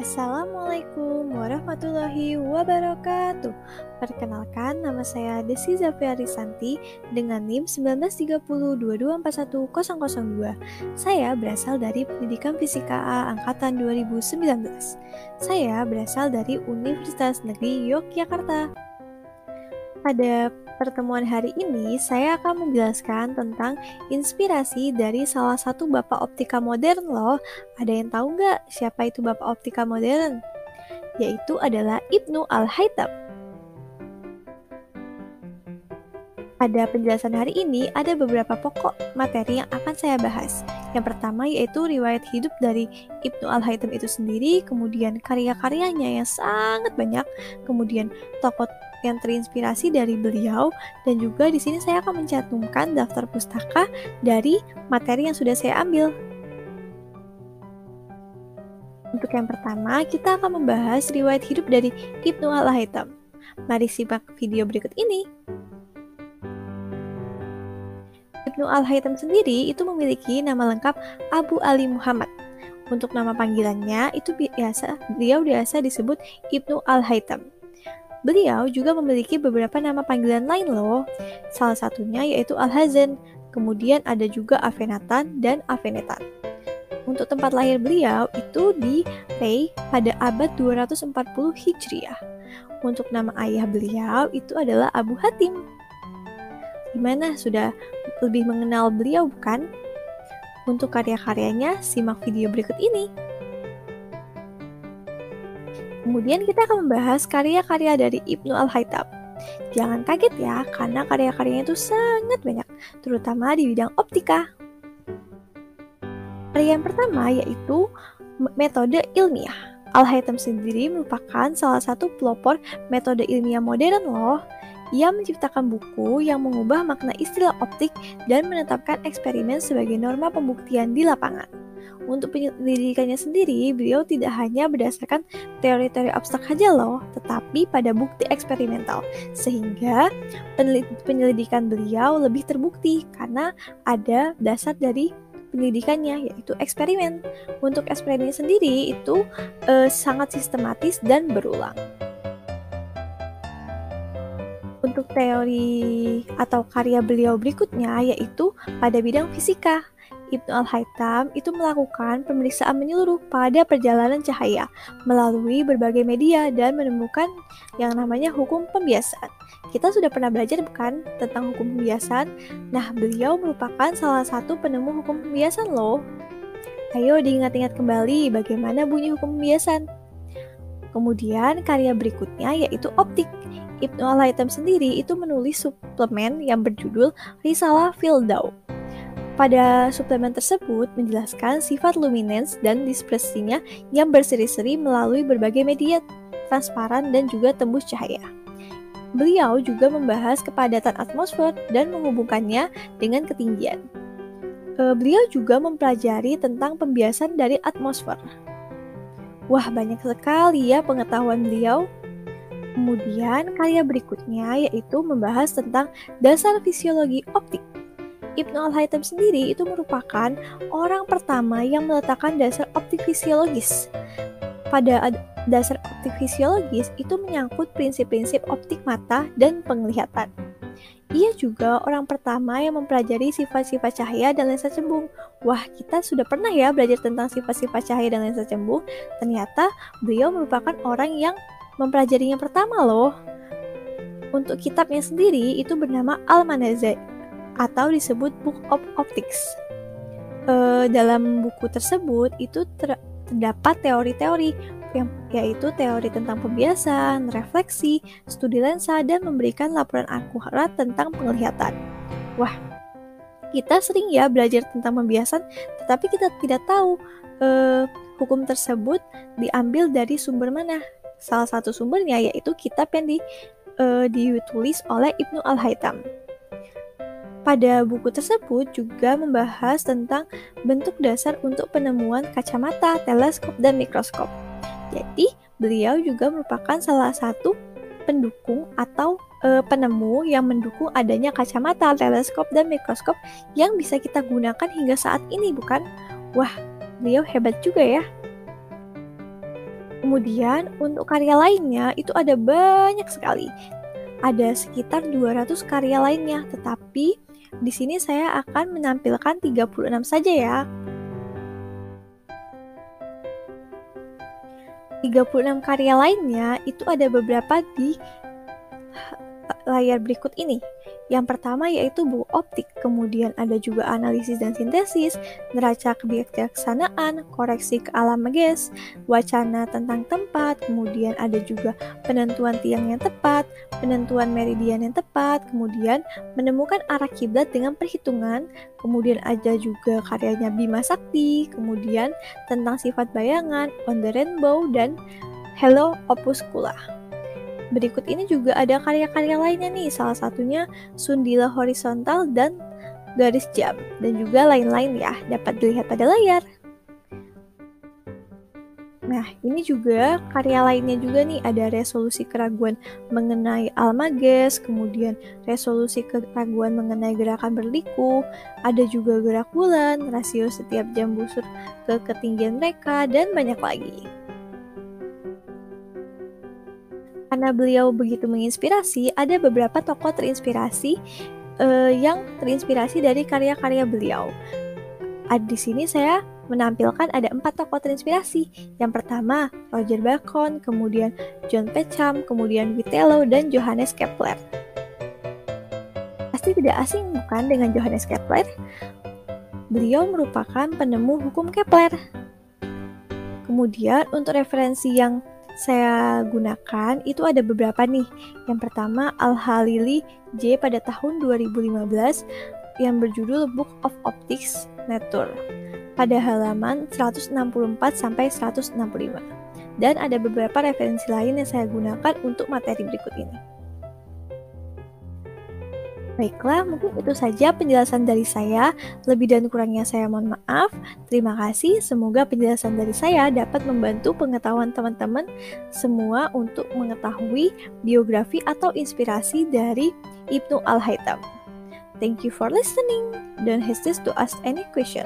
Assalamualaikum warahmatullahi wabarakatuh. Perkenalkan, nama saya Desi Zafiarisanti dengan NIM 193022410002. Saya berasal dari Pendidikan Fisika A Angkatan 2019. Saya berasal dari Universitas Negeri Yogyakarta. Pada pertemuan hari ini, saya akan menjelaskan tentang inspirasi dari salah satu bapak optika modern loh. Ada yang tahu nggak siapa itu bapak optika modern? Yaitu adalah Ibnu Al-Haytham. Pada penjelasan hari ini, ada beberapa pokok materi yang akan saya bahas. Yang pertama yaitu riwayat hidup dari Ibnu Al-Haytham itu sendiri, kemudian karya-karyanya yang sangat banyak, kemudian tokoh yang terinspirasi dari beliau, dan juga di sini saya akan mencantumkan daftar pustaka dari materi yang sudah saya ambil. Untuk yang pertama, kita akan membahas riwayat hidup dari Ibnu Al-Haytham. Mari simak video berikut ini. Ibnu Al-Haytham sendiri itu memiliki nama lengkap Abu Ali Muhammad. Untuk nama panggilannya itu beliau biasa disebut Ibnu Al-Haytham. Beliau juga memiliki beberapa nama panggilan lain loh. Salah satunya yaitu Al-Hazan, kemudian ada juga Afenatan dan Afenetan. Untuk tempat lahir beliau itu di Rey pada abad 240 Hijriah. Untuk nama ayah beliau itu adalah Abu Hatim. Gimana, sudah lebih mengenal beliau bukan? Untuk karya-karyanya, simak video berikut ini. Kemudian kita akan membahas karya-karya dari Ibnu Al-Haytham. Jangan kaget ya, karena karya-karyanya itu sangat banyak, terutama di bidang optika. Karya yang pertama yaitu metode ilmiah. Al-Haytham sendiri merupakan salah satu pelopor metode ilmiah modern loh. Ia menciptakan buku yang mengubah makna istilah optik dan menetapkan eksperimen sebagai norma pembuktian di lapangan. Untuk penyelidikannya sendiri, beliau tidak hanya berdasarkan teori-teori abstrak saja loh, tetapi pada bukti eksperimental, sehingga penyelidikan beliau lebih terbukti karena ada dasar dari penyelidikannya, yaitu eksperimen. Untuk eksperimen sendiri itu sangat sistematis dan berulang. Untuk teori atau karya beliau berikutnya yaitu pada bidang fisika. Ibnu Al-Haytham itu melakukan pemeriksaan menyeluruh pada perjalanan cahaya melalui berbagai media dan menemukan yang namanya hukum pembiasan. Kita sudah pernah belajar bukan tentang hukum pembiasan? Nah, beliau merupakan salah satu penemu hukum pembiasan loh. Ayo diingat-ingat kembali bagaimana bunyi hukum pembiasan. Kemudian karya berikutnya yaitu optik. Ibnu Al-Haytham sendiri itu menulis suplemen yang berjudul Risalah fil Daw. Pada suplemen tersebut menjelaskan sifat luminance dan dispersinya yang berseri-seri melalui berbagai media transparan dan juga tembus cahaya. Beliau juga membahas kepadatan atmosfer dan menghubungkannya dengan ketinggian. Beliau juga mempelajari tentang pembiasan dari atmosfer. Wah, banyak sekali ya pengetahuan beliau. Kemudian karya berikutnya yaitu membahas tentang dasar fisiologi optik. Ibnu Al-Haytham sendiri itu merupakan orang pertama yang meletakkan dasar optik fisiologis. Pada dasar optik fisiologis itu menyangkut prinsip-prinsip optik mata dan penglihatan. Ia juga orang pertama yang mempelajari sifat-sifat cahaya dan lensa cembung. Wah, kita sudah pernah ya belajar tentang sifat-sifat cahaya dan lensa cembung. Ternyata beliau merupakan orang yang mempelajarinya pertama loh. Untuk kitabnya sendiri itu bernama Al-Manazil atau disebut Book of Optics. Dalam buku tersebut itu terdapat teori-teori yaitu teori tentang pembiasan, refleksi, studi lensa, dan memberikan laporan akurat tentang penglihatan. Wah, kita sering ya belajar tentang pembiasan, tetapi kita tidak tahu hukum tersebut diambil dari sumber mana. Salah satu sumbernya yaitu kitab yang ditulis oleh Ibnu Al-Haytham. Pada buku tersebut juga membahas tentang bentuk dasar untuk penemuan kacamata, teleskop, dan mikroskop. Jadi, beliau juga merupakan salah satu pendukung atau penemu yang mendukung adanya kacamata, teleskop, dan mikroskop yang bisa kita gunakan hingga saat ini, bukan? Wah, beliau hebat juga ya. Kemudian untuk karya lainnya itu ada banyak sekali. Ada sekitar 200 karya lainnya, tetapi di sini saya akan menampilkan 36 saja ya. 36 karya lainnya itu ada beberapa di layar berikut ini. Yang pertama yaitu buku optik, kemudian ada juga analisis dan sintesis, neraca kebijaksanaan, koreksi ke alam mages, wacana tentang tempat, kemudian ada juga penentuan tiang yang tepat, penentuan meridian yang tepat, kemudian menemukan arah kiblat dengan perhitungan, kemudian ada juga karyanya Bima Sakti, kemudian tentang sifat bayangan, On the Rainbow, dan Hello Opuscula. Berikut ini juga ada karya-karya lainnya nih, salah satunya Sundila Horizontal dan Garis Jam, dan juga lain-lain ya, dapat dilihat pada layar. Nah, ini juga karya lainnya juga nih, ada resolusi keraguan mengenai almages, kemudian resolusi keraguan mengenai gerakan berliku, ada juga gerak bulan, rasio setiap jam busur ke ketinggian mereka, dan banyak lagi. Karena beliau begitu menginspirasi, ada beberapa tokoh yang terinspirasi dari karya-karya beliau. Di sini saya menampilkan ada 4 tokoh terinspirasi. Yang pertama, Roger Bacon, kemudian John Peckham, kemudian Vitello, dan Johannes Kepler. Pasti tidak asing bukan dengan Johannes Kepler? Beliau merupakan penemu hukum Kepler. Kemudian untuk referensi yang saya gunakan itu ada beberapa nih. Yang pertama Al-Halili J pada tahun 2015 yang berjudul Book of Optics Nature pada halaman 164 sampai 165. Dan ada beberapa referensi lain yang saya gunakan untuk materi berikut ini. Baiklah, mungkin itu saja penjelasan dari saya. Lebih dan kurangnya saya mohon maaf. Terima kasih, semoga penjelasan dari saya dapat membantu pengetahuan teman-teman semua untuk mengetahui biografi atau inspirasi dari Ibnu Al-Haytham. Thank you for listening. Don't hesitate to ask any question.